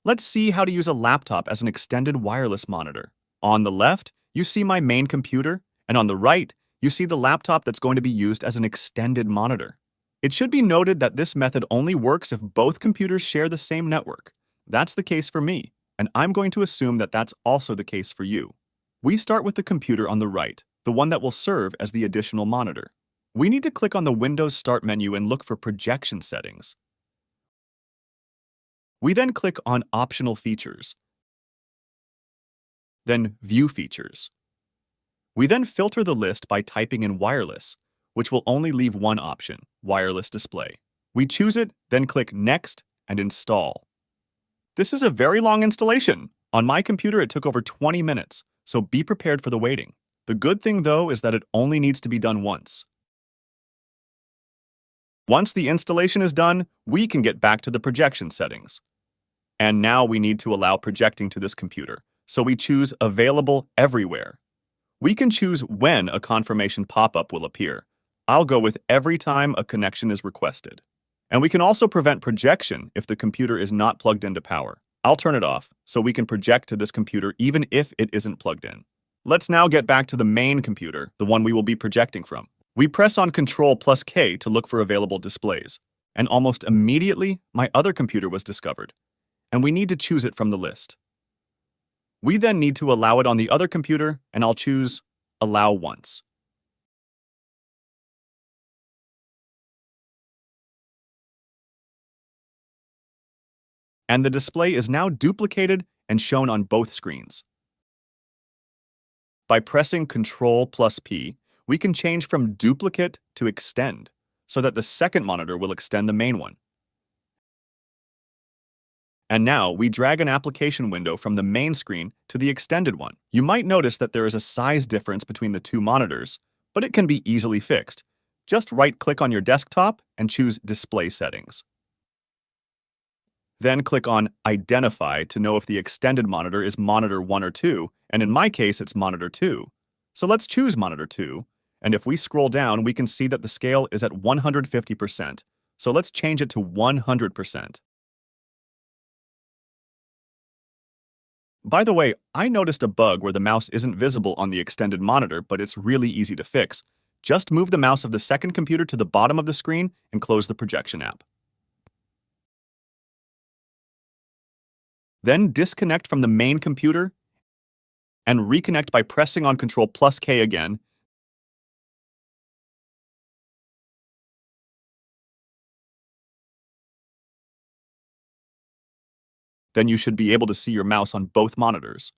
Let's see how to use a laptop as an extended wireless monitor. On the left, you see my main computer, and on the right, you see the laptop that's going to be used as an extended monitor. It should be noted that this method only works if both computers share the same network. That's the case for me, and I'm going to assume that that's also the case for you. We start with the computer on the right, the one that will serve as the additional monitor. We need to click on the Windows Start menu and look for projection settings. We then click on Optional Features, then View Features. We then filter the list by typing in Wireless, which will only leave one option, Wireless Display. We choose it, then click Next and Install. This is a very long installation. On my computer, it took over 20 minutes, so be prepared for the waiting. The good thing, though, is that it only needs to be done once. Once the installation is done, we can get back to the projection settings. And now we need to allow projecting to this computer, so we choose Available Everywhere. We can choose when a confirmation pop-up will appear. I'll go with every time a connection is requested. And we can also prevent projection if the computer is not plugged into power. I'll turn it off, so we can project to this computer even if it isn't plugged in. Let's now get back to the main computer, the one we will be projecting from. We press on Ctrl+K to look for available displays. And almost immediately, my other computer was discovered. And we need to choose it from the list. We then need to allow it on the other computer, and I'll choose Allow Once. And the display is now duplicated and shown on both screens. By pressing Ctrl+P, we can change from Duplicate to Extend, so that the second monitor will extend the main one. And now we drag an application window from the main screen to the extended one. You might notice that there is a size difference between the two monitors, but it can be easily fixed. Just right-click on your desktop and choose Display Settings. Then click on Identify to know if the extended monitor is monitor 1 or 2, and in my case, it's monitor 2. So let's choose monitor 2, and if we scroll down, we can see that the scale is at 150%. So let's change it to 100%. By the way, I noticed a bug where the mouse isn't visible on the extended monitor, but it's really easy to fix. Just move the mouse of the second computer to the bottom of the screen and close the projection app. Then disconnect from the main computer and reconnect by pressing on Ctrl+K again. Then you should be able to see your mouse on both monitors.